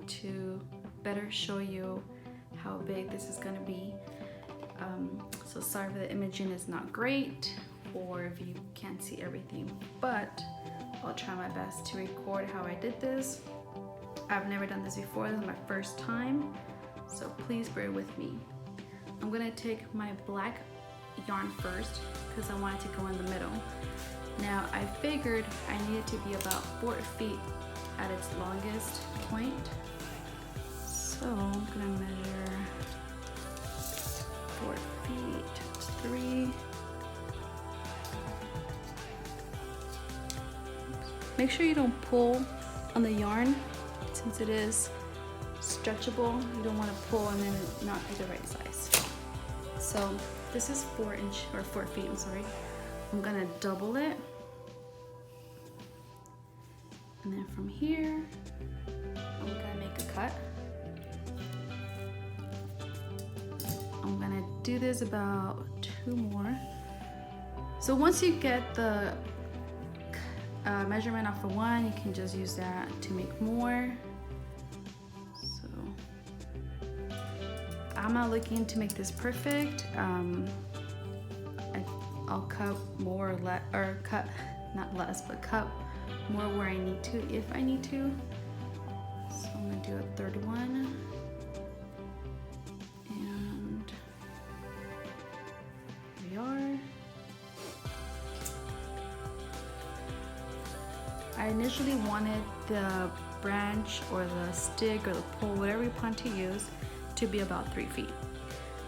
to better show you how big this is gonna be. So sorry if the imaging is not great or if you can't see everything, but I'll try my best to record how I did this. I've never done this before, this is my first time, so please bear with me. I'm gonna take my black yarn first because I want it to go in the middle. Now I figured I needed to be about 4 feet at its longest point. So I'm gonna measure 4 feet times 3. Make sure you don't pull on the yarn since it is stretchable. You don't want to pull and then not be the right size. So this is 4 feet, I'm sorry. I'm gonna double it. And then from here, I'm gonna make a cut. I'm gonna do this about 2 more. So once you get the measurement off of 1, you can just use that to make more. So I'm not looking to make this perfect. I'll cut more or less, or cut not less, but cut more where I need to if I need to. So I'm gonna do a third one. And here we are. I initially wanted the branch or the stick or the pole, whatever you plan to use, to be about 3 feet.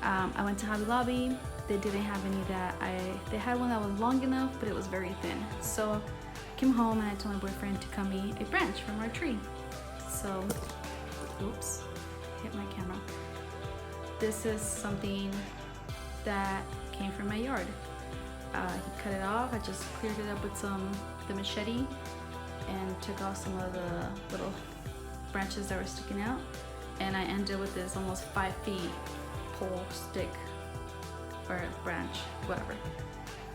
I went to Hobby Lobby. They didn't have any that they had one that was long enough, but it was very thin. So I came home and I told my boyfriend to cut me a branch from our tree. So, oops, hit my camera. This is something that came from my yard. He cut it off. I just cleared it up with the machete and took off some of the little branches that were sticking out. And I ended with this almost 5 feet pole, stick, or branch, whatever.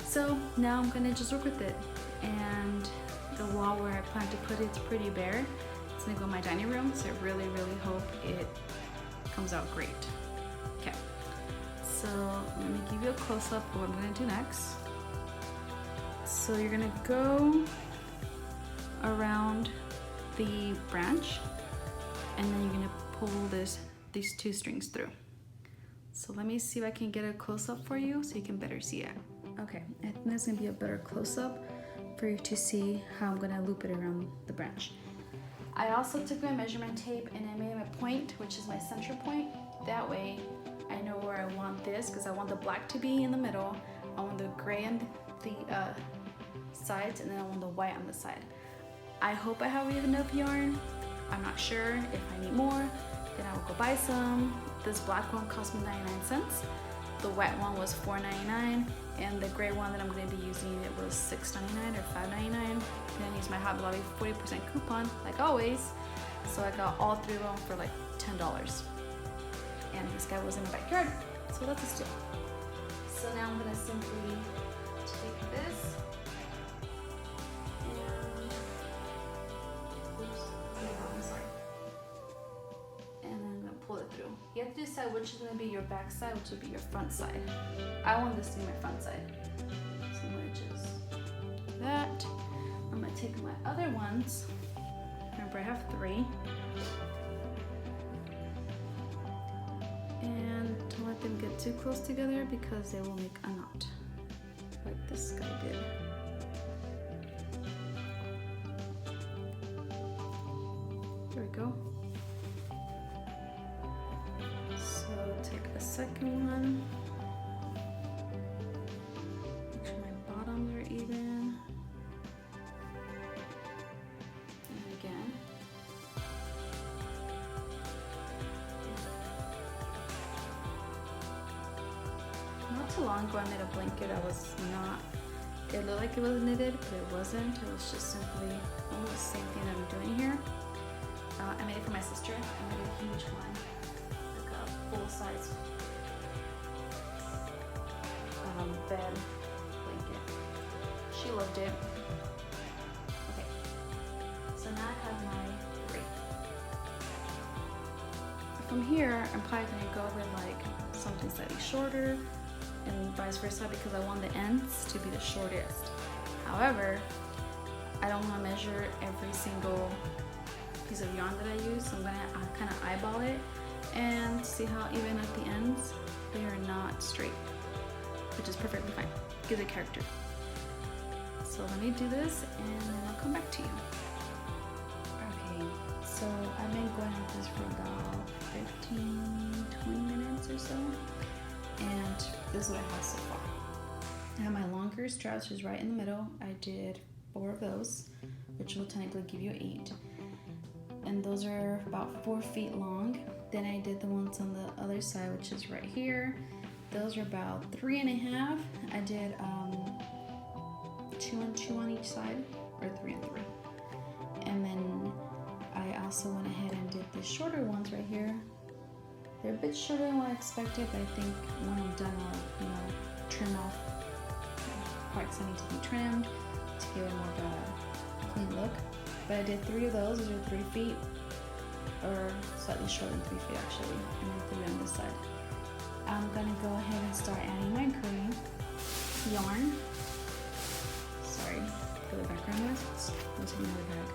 So now I'm gonna just work with it. And the wall where I plan to put it's pretty bare. It's gonna go in my dining room, so I really, really hope it comes out great. Okay, so let me give you a close-up of what I'm gonna do next. So you're gonna go around the branch, and then you're gonna pull these 2 strings through. So let me see if I can get a close-up for you so you can better see it. Okay, I think that's gonna be a better close-up for you to see how I'm gonna loop it around the branch. I also took my measurement tape and I made a point, which is my center point. That way I know where I want this, because I want the black to be in the middle, I want the gray on the sides, and then I want the white on the side. I hope I have enough yarn. I'm not sure. If I need more, then I will go buy some. This black one cost me 99 cents. The white one was $4.99, and the gray one that I'm going to be using, it was $6.99 or $5.99. Then I used my Hobby Lobby 40% coupon, like always. So I got all 3 of them for like $10. And this guy was in the backyard, so that's a steal. So now I'm going to simply take this and, oops, I'm sorry. And then I'm going to pull it through. You have to decide which is going to be your back side, which will be your front side. I want this to be my front side. So I'm going to just do that. I'm going to take my other ones. Remember, I have 3. And don't let them get too close together because they will make a knot, like this guy did. There we go. So take a second one. Make sure my bottoms are even. And again. Not too long ago I made a blanket that was not, it looked like it was knitted, but it wasn't. It was just simply almost the same thing that I'm doing here. I made it for my sister. I made a huge one, like a full-size bed blanket. She loved it. Okay, so now I have my wreath. from here, I'm probably gonna go with like something slightly shorter and vice versa because I want the ends to be the shortest. However, I don't want to measure every single piece of yarn that I use, so I'm gonna kind of eyeball it and see how even at the ends they are not straight, which is perfectly fine. Gives it character. So let me do this and then I'll come back to you. Okay, so I've been going at this for about 15-20 minutes or so, and this is what I have so far. I have my longer straps, which is right in the middle. I did 4 of those, which will technically give you 8, and those are about 4 feet long. Then I did the ones on the other side, which is right here. Those are about 3.5. I did 2 and 2 on each side, or 3 and 3. And then I also went ahead and did the shorter ones right here. They're a bit shorter than what I expected, but I think when I'm done, I'll trim off parts that need to be trimmed to give it more of a clean look. But I did 3 of those. These are 3 feet, or slightly shorter than 3 feet actually, and then 3 on this side. I'm gonna go ahead and start adding my gray yarn. Sorry for the background noise. Let's take another bag.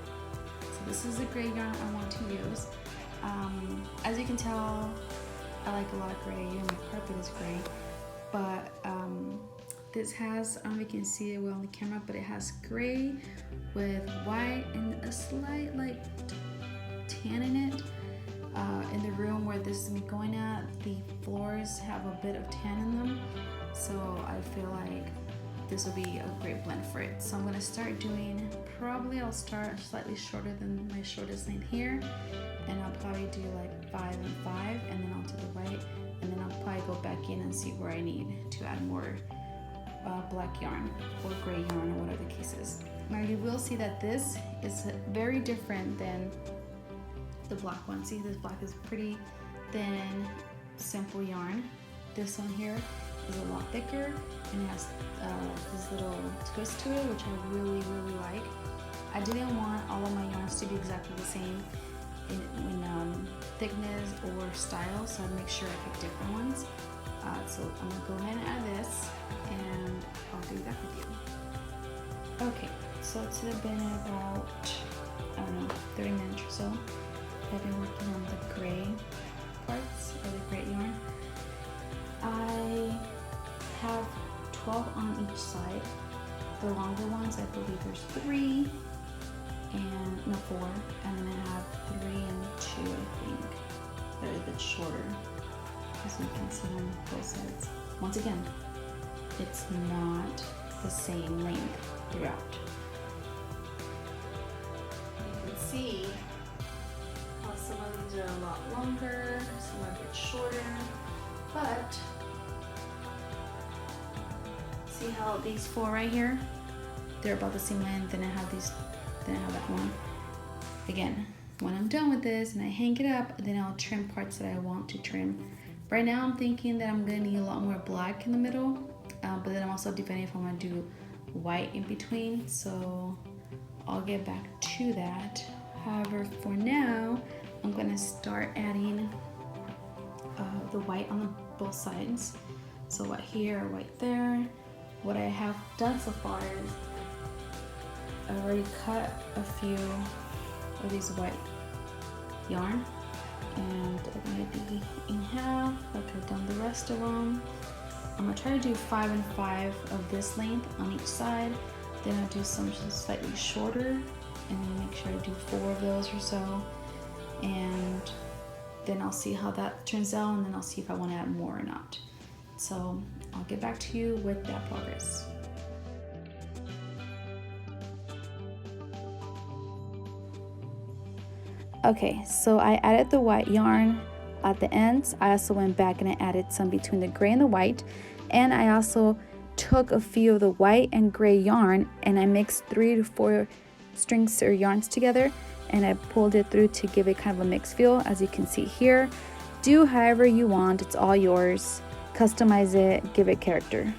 So this is the gray yarn I want to use. As you can tell, I like a lot of gray, and my carpet is gray. But this has, I don't know if you can see it well on the camera, but it has gray with white and a slight like tan in it. In the room where this is me going at, the floors have a bit of tan in them, so I feel like this will be a great blend for it. So I'm gonna start doing, I'll start slightly shorter than my shortest length here, and I'll probably do like 5 and 5, and then onto the white, and then I'll probably go back in and see where I need to add more black yarn or gray yarn or whatever the case is. Now you will see that this is very different than the black one. See, this black is pretty thin, simple yarn. This one here is a lot thicker and it has this little twist to it, which I really like. I didn't want all of my yarns to be exactly the same in thickness or style, so I'd make sure I pick different ones. So I'm gonna go ahead and add this, and I'll be back with you. Okay, so it's been about, I don't know, 30 minutes or so. I've been working on the gray parts, or the gray yarn. I have 12 on each side. The longer ones, I believe there's 3, and no 4, and then I have 3 and 2, I think. They're a bit shorter, as you can see on both sides. Once again, it's not the same length throughout. You can see how some of these are a lot longer, some are a bit shorter, but see how these 4 right here, they're about the same length, and I have these, then I have that one. Again, when I'm done with this and I hang it up, then I'll trim parts that I want to trim. Right now I'm thinking that I'm gonna need a lot more black in the middle, but then I'm also debating if I'm gonna do white in between, so I'll get back to that. However, for now, I'm gonna start adding the white on both sides. So white here, white there. What I have done so far is I already cut a few of these white yarn, and I'm gonna be in half like I've done the rest of them. I'm gonna try to do 5 and 5 of this length on each side, then I'll do some slightly shorter, and then make sure I do 4 of those or so, and then I'll see how that turns out, and then I'll see if I want to add more or not. So I'll get back to you with that progress. Okay, so I added the white yarn at the ends. I also went back and I added some between the gray and the white, and I also took a few of the white and gray yarn and I mixed 3 to 4 strings or yarns together, and I pulled it through to give it kind of a mixed feel, as you can see here. Do however you want, it's all yours. Customize it, give it character.